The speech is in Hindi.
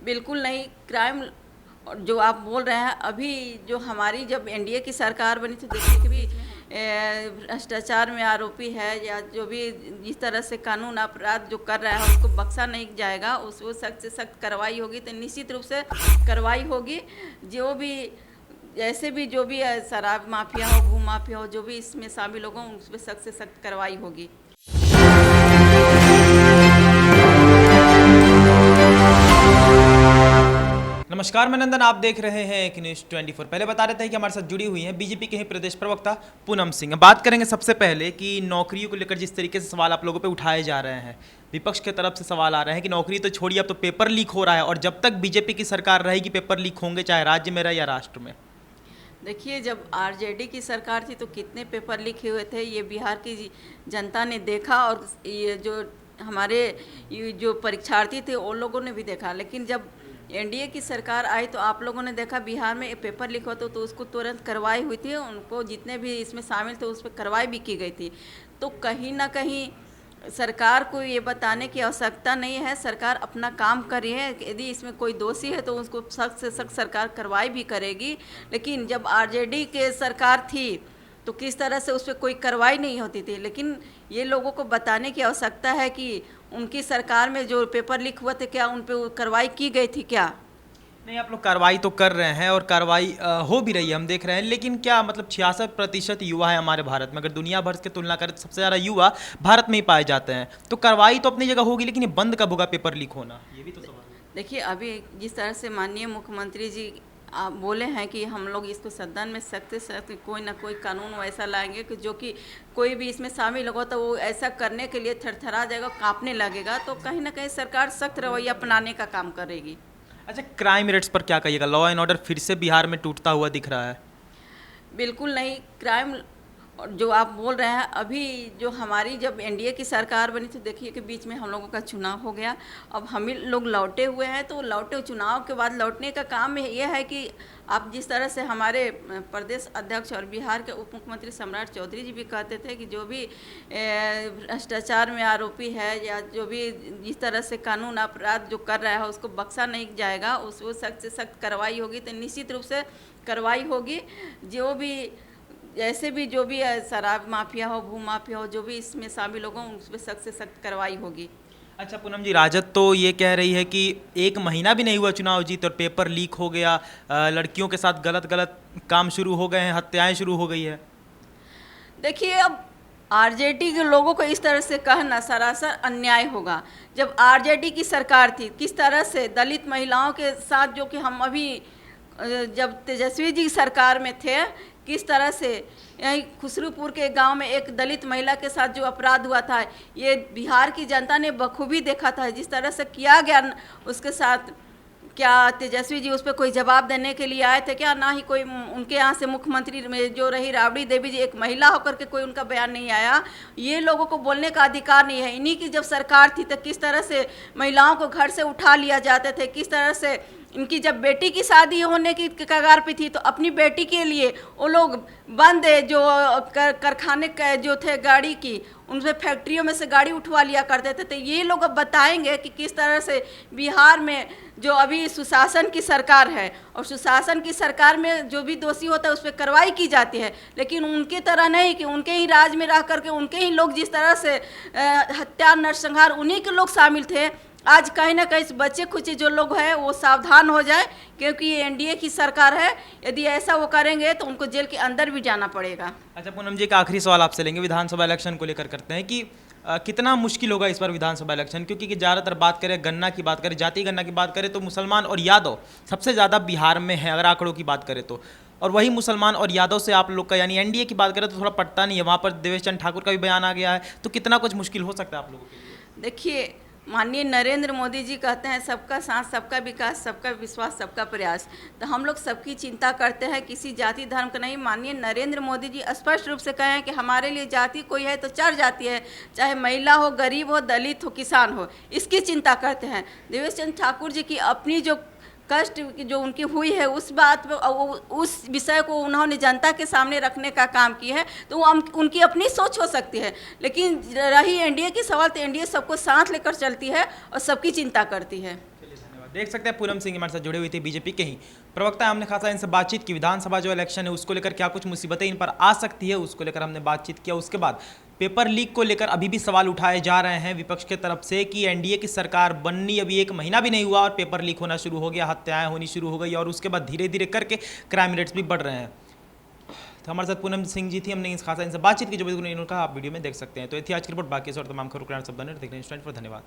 बिल्कुल नहीं। क्राइम और जो आप बोल रहे हैं, अभी जो हमारी जब एनडीए की सरकार बनी तो देखिए कि भी भ्रष्टाचार में आरोपी है या जो भी जिस तरह से कानून अपराध जो कर रहा है उसको बख्शा नहीं जाएगा, उसको सख्त से सख्त कार्रवाई होगी। तो निश्चित रूप से कार्रवाई होगी। जो भी जैसे भी जो भी शराब माफिया हो, भू माफिया हो, जो भी इसमें शामिल होगा उस पर सख्त से सख्त कार्रवाई होगी। नमस्कार, मैं नंदन, आप देख रहे हैं एक न्यूज़ 24। पहले बता देते हैं कि हमारे साथ जुड़ी हुई हैं बीजेपी के ही प्रदेश प्रवक्ता पूनम सिंह। बात करेंगे सबसे पहले कि नौकरियों को लेकर जिस तरीके से सवाल आप लोगों पे उठाए जा रहे हैं, विपक्ष की तरफ से सवाल आ रहे हैं कि नौकरी तो छोड़िए, अब तो पेपर लीक हो रहा है, और जब तक बीजेपी की सरकार रहेगी पेपर लीक होंगे, चाहे राज्य में रहे या राष्ट्र में। देखिए, जब आरजेडी की सरकार थी तो कितने पेपर लीक हुए थे ये बिहार की जनता ने देखा, और ये जो हमारे जो परीक्षार्थी थे उन लोगों ने भी देखा। लेकिन जब एनडीए की सरकार आई तो आप लोगों ने देखा बिहार में पेपर लीक होता तो उसको तुरंत कार्रवाई हुई थी, उनको जितने भी इसमें शामिल थे उस पर कार्रवाई भी की गई थी। तो कहीं ना कहीं सरकार को ये बताने की आवश्यकता नहीं है, सरकार अपना काम कर रही है। यदि इसमें कोई दोषी है तो उसको सख्त से सख्त सरकार कार्रवाई भी करेगी। लेकिन जब आरजेडी के सरकार थी तो किस तरह से उस पर कोई कार्रवाई नहीं होती थी। लेकिन ये लोगों को बताने की आवश्यकता है कि उनकी सरकार में जो पेपर लीक हुआ थे क्या उन पर कार्रवाई की गई थी क्या? नहीं, आप लोग कार्रवाई तो कर रहे हैं और कार्रवाई हो भी रही है, हम देख रहे हैं। लेकिन क्या मतलब 66% युवा है हमारे भारत में, अगर दुनिया भर की तुलना करें तो सबसे ज़्यादा युवा भारत में ही पाए जाते हैं। तो कार्रवाई तो अपनी जगह होगी, लेकिन ये बंद कब होगा पेपर लीक होना, ये भी तो सवाल है। देखिए, अभी जिस तरह से माननीय मुख्यमंत्री जी आप बोले हैं कि हम लोग इसको सदन में सख्त से सख्त कोई ना कोई कानून वैसा लाएंगे कि जो कि कोई भी इसमें शामिल होगा तो वो ऐसा करने के लिए थरथरा जाएगा, कांपने लगेगा। तो कहीं ना कहीं सरकार सख्त रवैया अपनाने का काम करेगी। अच्छा, क्राइम रेट्स पर क्या कहिएगा? लॉ एंड ऑर्डर फिर से बिहार में टूटता हुआ दिख रहा है। बिल्कुल नहीं। क्राइम और जो आप बोल रहे हैं, अभी जो हमारी जब एनडीए की सरकार बनी तो देखिए कि बीच में हम लोगों का चुनाव हो गया। अब हम ही लोग लौटे हुए हैं, तो लौटे चुनाव के बाद लौटने का काम में ये है कि आप जिस तरह से हमारे प्रदेश अध्यक्ष और बिहार के उप मुख्यमंत्री सम्राट चौधरी जी भी कहते थे कि जो भी भ्रष्टाचार में आरोपी है या जो भी जिस तरह से कानून अपराध जो कर रहा है उसको बख्शा नहीं जाएगा, उसको सख्त से सख्त कार्रवाई होगी। तो निश्चित रूप से कार्रवाई होगी। जो भी जैसे भी जो भी शराब माफिया हो, भू माफिया हो, जो भी इसमें शामिल होगा उस पर सख्त से सख्त कार्रवाई होगी। अच्छा पूनम जी, राजद तो ये कह रही है कि 1 महीना भी नहीं हुआ चुनाव जीत और पेपर लीक हो गया, लड़कियों के साथ गलत गलत काम शुरू हो गए हैं, हत्याएं शुरू हो गई है। देखिए, अब आरजेडी के लोगों को इस तरह से कहना सरासर अन्याय होगा। जब आरजेडी की सरकार थी किस तरह से दलित महिलाओं के साथ, जो कि हम अभी जब तेजस्वी जी सरकार में थे, किस तरह से यहीं खुसरूपुर के गांव में एक दलित महिला के साथ जो अपराध हुआ था, ये बिहार की जनता ने बखूबी देखा था। जिस तरह से किया गया उसके साथ, क्या तेजस्वी जी उस पर कोई जवाब देने के लिए आए थे क्या? ना ही कोई उनके यहाँ से मुख्यमंत्री में जो रही राबड़ी देवी जी, एक महिला होकर के कोई उनका बयान नहीं आया। ये लोगों को बोलने का अधिकार नहीं है। इन्हीं की जब सरकार थी तो किस तरह से महिलाओं को घर से उठा लिया जाते थे, किस तरह से इनकी जब बेटी की शादी होने की कगार पे थी तो अपनी बेटी के लिए वो लोग बंद जो कारखाने जो थे गाड़ी की, उनसे फैक्ट्रियों में से गाड़ी उठवा लिया करते थे। तो ये लोग अब बताएंगे कि किस तरह से बिहार में जो अभी सुशासन की सरकार है, और सुशासन की सरकार में जो भी दोषी होता है उस पर कार्रवाई की जाती है। लेकिन उनकी तरह नहीं कि उनके ही राज में रह करके उनके ही लोग जिस तरह से हत्या नरसंहार उन्हीं के लोग शामिल थे। आज कहीं ना कहीं बच्चे खुचे जो लोग हैं वो सावधान हो जाए, क्योंकि ये एनडीए की सरकार है। यदि ऐसा वो करेंगे तो उनको जेल के अंदर भी जाना पड़ेगा। अच्छा पूनम जी, एक आखिरी सवाल आपसे लेंगे, विधानसभा इलेक्शन को लेकर करते हैं कि कितना मुश्किल होगा इस बार विधानसभा इलेक्शन, क्योंकि ज़्यादातर बात करें गन्ना की बात करें, जाति गन्ना की बात करें तो मुसलमान और यादव सबसे ज़्यादा बिहार में है, अगर आंकड़ों की बात करें तो। और वही मुसलमान और यादव से आप लोग का यानी एनडीए की बात करें तो थोड़ा पटता नहीं है, वहाँ पर देवेश चंद्र ठाकुर का भी बयान आ गया है। तो कितना कुछ मुश्किल हो सकता है आप लोगों के लिए? देखिए, माननीय नरेंद्र मोदी जी कहते हैं सबका साथ, सबका विकास, सबका विश्वास, सबका प्रयास। तो हम लोग सबकी चिंता करते हैं, किसी जाति धर्म का नहीं। माननीय नरेंद्र मोदी जी स्पष्ट रूप से कहे हैं कि हमारे लिए जाति कोई है तो 4 जाति है, चाहे महिला हो, गरीब हो, दलित हो, किसान हो, इसकी चिंता करते हैं। देवेश चंद्र ठाकुर जी की अपनी जो कष्ट जो उनकी हुई है उस बात पे, उस विषय को उन्होंने जनता के सामने रखने का काम किया है। तो वो उनकी अपनी सोच हो सकती है, लेकिन रही एनडीए की सवाल तो एनडीए सबको साथ लेकर चलती है और सबकी चिंता करती है। देख सकते हैं पूनम सिंह हमारे साथ जुड़े हुए थे बीजेपी के ही प्रवक्ता है। हमने खासा इनसे बातचीत की, विधानसभा जो इलेक्शन है उसको लेकर क्या कुछ मुसीबतें इन पर आ सकती है उसको लेकर हमने बातचीत किया। उसके बाद पेपर लीक को लेकर अभी भी सवाल उठाए जा रहे हैं विपक्ष की तरफ से कि एनडीए की सरकार बननी अभी 1 महीना भी नहीं हुआ और पेपर लीक होना शुरू हो गया, हत्याएं होनी शुरू हो गई और उसके बाद धीरे धीरे करके क्राइम रेट्स भी बढ़ रहे हैं। तो हमारे साथ पूनम सिंह जी थी, हमने इस खासा इनसे बातचीत की जो इन्होंने कहा आप वीडियो में देख सकते हैं। तो ये थी आज की रिपोर्ट, बाकी और तमाम खबरों सब बने देखने धन्यवाद।